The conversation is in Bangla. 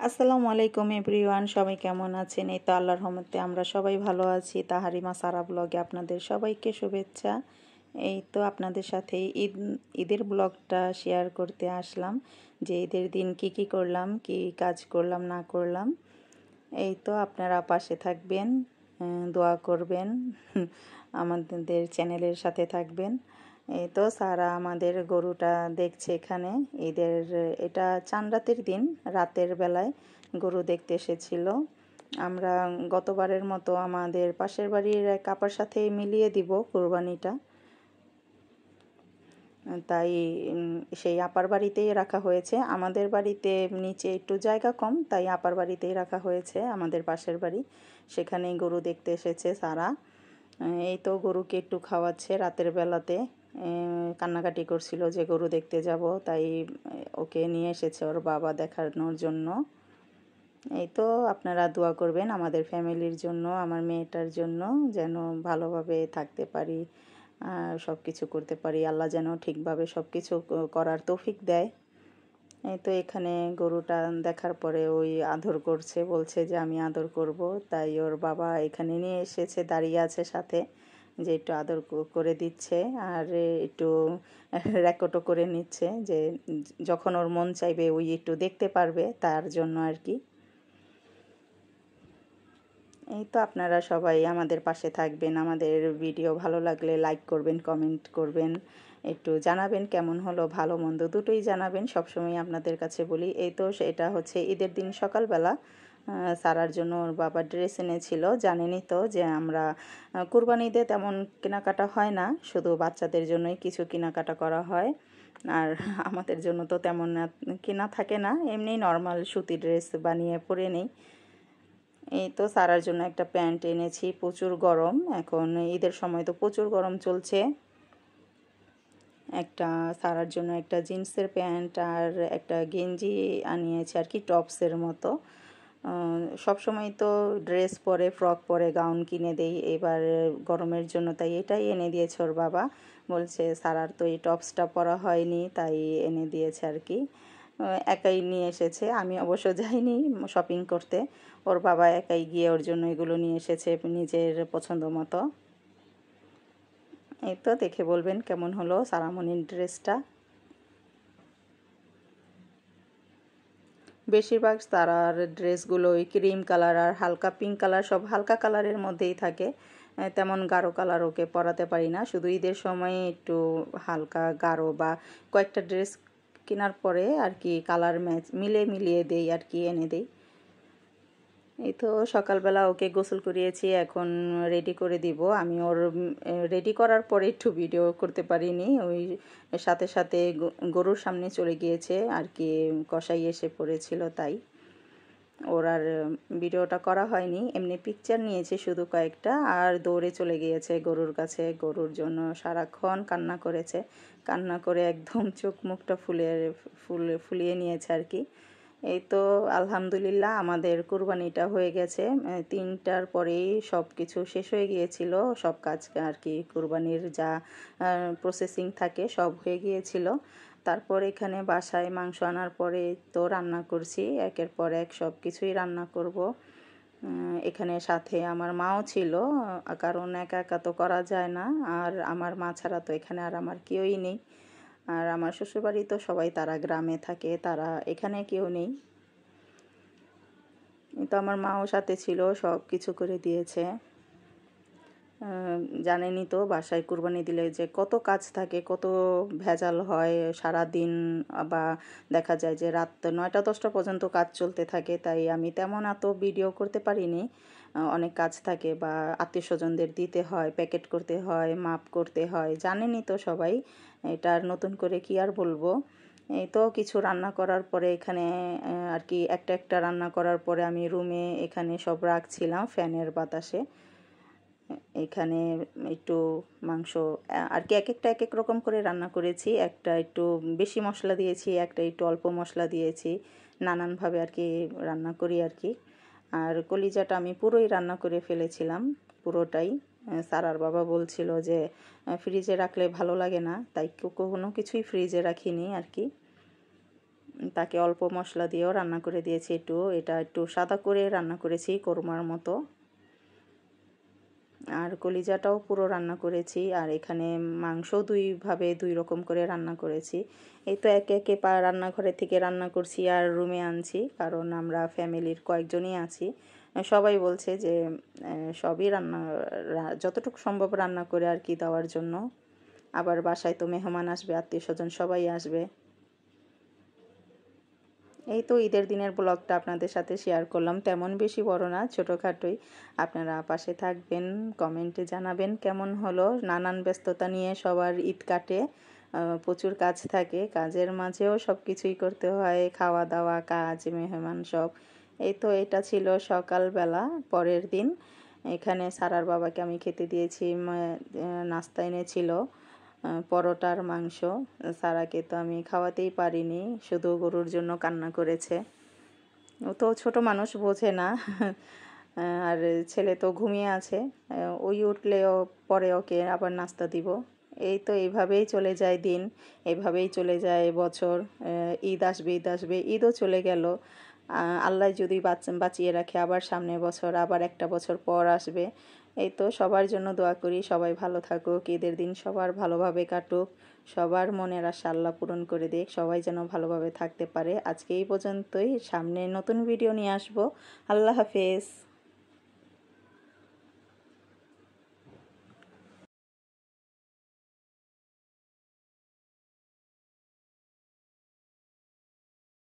আসসালামু আলাইকুম এভরিওয়ান, সবাই কেমন আছেন? এই তো আল্লাহর রহমতে আমরা সবাই ভালো আছি। তাহারিমা সারা ব্লগে আপনাদের সবাইকে শুভেচ্ছা। এই তো আপনাদের সাথে ঈদের ব্লগটা শেয়ার করতে আসলাম, যে ঈদের দিন কি করলাম, কি কাজ করলাম না করলাম। এই তো আপনারা পাশে থাকবেন, দোয়া করবেন, আমাদের চ্যানেলের সাথে থাকবেন। এই তো সারা আমাদের গরুটা দেখছে এখানে। ঈদের এটা চাঁদ রাতের দিন, রাতের বেলায় গরু দেখতে এসেছিল। আমরা গতবারের মতো আমাদের পাশের বাড়ির এক আপার সাথে মিলিয়ে দিব কোরবানিটা, তাই সেই আপার বাড়িতেই রাখা হয়েছে। আমাদের বাড়িতে নিচে একটু জায়গা কম, তাই আপার বাড়িতেই রাখা হয়েছে, আমাদের পাশের বাড়ি। সেখানেই গরু দেখতে এসেছে সারা। এই তো গরুকে একটু খাওয়াচ্ছে রাতের বেলাতে। কান্নাকাটি করছিল যে গরু দেখতে যাব, তাই ওকে নিয়ে এসেছে ওর বাবা দেখানোর জন্য। এই তো আপনারা দোয়া করবেন আমাদের ফ্যামিলির জন্য, আমার মেয়েটার জন্য, যেন ভালোভাবে থাকতে পারি, সব কিছু করতে পারি। আল্লাহ যেন ঠিকভাবে সব কিছু করার তৌফিক দেয়। এই তো এখানে গরুটা দেখার পরে ওই আদর করছে, বলছে যে আমি আদর করব। তাই ওর বাবা এখানে নিয়ে এসেছে, দাঁড়িয়ে আছে সাথে, যে একটু আদর করে দিচ্ছে আর একটু রেকর্ডও করে নিচ্ছে, যে যখন ওর মন চাইবে ওই একটু দেখতে পারবে, তার জন্য আর কি। এই তো আপনারা সবাই আমাদের পাশে থাকবেন। আমাদের ভিডিও ভালো লাগলে লাইক করবেন, কমেন্ট করবেন, একটু জানাবেন কেমন হলো, ভালো মন্দ দুটোই জানাবেন। সবসময় আপনাদের কাছে বলি। এই তো এটা হচ্ছে ঈদের দিন সকালবেলা সারার জন্য ওর বাবা ড্রেস এনেছিল। জানেনই তো যে আমরা কুরবানি ঈদে তেমন কেনাকাটা হয় না, শুধু বাচ্চাদের জন্যই কিছু কেনাকাটা করা হয়। আর আমাদের জন্য তো তেমন কেনা থাকে না, এমনি নর্মাল সুতি ড্রেস বানিয়ে পরে নেই। এই তো সারার জন্য একটা প্যান্ট এনেছি, প্রচুর গরম এখন, ঈদের সময় তো প্রচুর গরম চলছে। একটা সারার জন্য একটা জিন্সের প্যান্ট আর একটা গেঞ্জি আনিয়েছি আর কি, টপসের মতো। সব সময় তো ড্রেস পরে, ফ্রক পরে, গাউন কিনে দেই, এবার গরমের জন্য তাই এটাই এনে দিয়েছে ওর বাবা। বলছে সারার তো এই টপসটা পরা হয়নি, তাই এনে দিয়েছে আর কি। একাই নিয়ে এসেছে, আমি অবশ্য যাইনি শপিং করতে, ওর বাবা একাই গিয়ে ওর জন্য এগুলো নিয়ে এসেছে নিজের পছন্দ মতো। এই তো দেখে বলবেন কেমন হলো সারামণির ড্রেসটা। বেশিরভাগ তারার ড্রেসগুলো ওই ক্রিম কালার আর হালকা পিঙ্ক কালার, সব হালকা কালারের মধ্যেই থাকে, তেমন গাঢ় কালার ওকে পরাতে পারি না। শুধু ঈদের সময় একটু হালকা গাঢ় বা কয়েকটা ড্রেস কেনার পরে আর কি কালার ম্যাচ মিলিয়ে দেই আর কি, এনে দেই। এই তো সকালবেলা ওকে গোসল করিয়েছি, এখন রেডি করে দিব আমি। ওর রেডি করার পরে একটু ভিডিও করতে পারিনি, ওই সাথে সাথে গরুর সামনে চলে গিয়েছে আর কি, কসাই এসে পড়েছিল, তাই ওর আর ভিডিওটা করা হয়নি। এমনি পিকচার নিয়েছে শুধু কয়েকটা, আর দৌড়ে চলে গিয়েছে গরুর কাছে। গরুর জন্য সারাক্ষণ কান্না করেছে, কান্না করে একদম চোখ মুখটা ফুলিয়ে নিয়েছে আর কি। এই তো আলহামদুলিল্লাহ আমাদের কুরবানিটা হয়ে গেছে। 3টার পরেই সব কিছু শেষ হয়ে গিয়েছিল, সব কাজ আর কি, কুরবানির যা প্রসেসিং থাকে সব হয়ে গিয়েছিল। তারপর এখানে বাসায় মাংস আনার পরে তো রান্না করছি, একের পর এক সব কিছুই রান্না করব। এখানে সাথে আমার মাও ছিল, কারণ একা একা তো করা যায় না, আর আমার মা ছাড়া তো এখানে আর আমার কেউই নেই। আর আমার শ্বশুরবাড়ি তো সবাই তারা গ্রামে থাকে, তারা এখানে কেউ নেই। তো আমার মাও সাথে ছিল, সব কিছু করে দিয়েছে। জানেনই তো বাসায় কুরবানি দিলে যে কত কাজ থাকে, কত ভেজাল হয় সারা দিন, বা দেখা যায় যে রাত 9টা 10টা পর্যন্ত কাজ চলতে থাকে, তাই আমি তেমন এত ভিডিও করতে পারিনি। অনেক কাজ থাকে, বা আত্মীয় স্বজনদের দিতে হয়, প্যাকেট করতে হয়, মাপ করতে হয়, জানেনই তো সবাই। এটা আর নতুন করে কি আর বলবো। এই তো কিছু রান্না করার পরে এখানে আর কি একটা একটা রান্না করার পরে আমি রুমে এখানে সব রাখছিলাম ফ্যানের বাতাসে। এখানে একটু মাংস আর কি এক একটা এক এক রকম করে রান্না করেছি, একটা একটু বেশি মশলা দিয়েছি, একটা একটু অল্প মশলা দিয়েছি, নানানভাবে আর কি রান্না করি আর কি। আর কলিজাটা আমি পুরোই রান্না করে ফেলেছিলাম, পুরোটাই। সারার বাবা বলছিল যে ফ্রিজে রাখলে ভালো লাগে না, তাই কোনো কিছুই ফ্রিজে রাখিনি আর কি। তাকে অল্প মশলা দিয়েও রান্না করে দিয়েছি। এটা একটু সাদা করে রান্না করেছি কোরমার মতো। আর কলিজাটাও পুরো রান্না করেছি। আর এখানে মাংস দুই রকম করে রান্না করেছি। এই তো একে একে রান্নাঘরে থেকে রান্না করছি আর রুমে আনছি, কারণ আমরা ফ্যামিলির কয়েকজনই আছি। সবাই বলছে যে সবই যতটুকু সম্ভব রান্না করে আর কি দেওয়ার জন্য। আবার বাসায় তো মেহমান আসবে, আত্মীয় স্বজন সবাই আসবে। এই তো ঈদের দিনের ব্লগটা আপনাদের সাথে শেয়ার করলাম, তেমন বেশি বড় না, ছোটোখাটোই। আপনারা পাশে থাকবেন, কমেন্টে জানাবেন কেমন হলো। নানান ব্যস্ততা নিয়ে সবার ঈদ কাটে, প্রচুর কাজ থাকে, কাজের মাঝেও সব কিছুই করতে হয়, খাওয়া দাওয়া, কাজ, মেহমান সব। এই তো এটা ছিল সকালবেলা পরের দিন। এখানে সারার বাবাকে আমি খেতে দিয়েছি, নাস্তা এনেছিল পরোটার মাংস। সারাকে তো আমি খাওয়াতেই পারিনি, শুধু গরুর জন্য কান্না করেছে। ও তো ছোট মানুষ, বোঝে না। আর ছেলে তো ঘুমিয়ে আছে, ওই উঠলেও পরে ওকে আবার নাস্তা দিব। এই তো এইভাবেই চলে যায় দিন, এভাবেই চলে যায় বছর। ঈদ আসবে, ঈদও চলে গেল। আল্লাহ যদি বাঁচিয়ে রাখে, আবার সামনের বছর আবার একটা বছর পর আসবে। এই তো সবার জন্য দোয়া করি, সবাই ভালো থাকুক, ঈদের দিন সবার ভালোভাবে কাটুক, সবার মনের আশা আল্লাহ পূরণ করে দিক, সবাই যেন ভালোভাবে থাকতে পারে। আজকে এই পর্যন্তই, সামনে নতুন ভিডিও নিয়ে আসবো। আল্লাহ হাফেজ।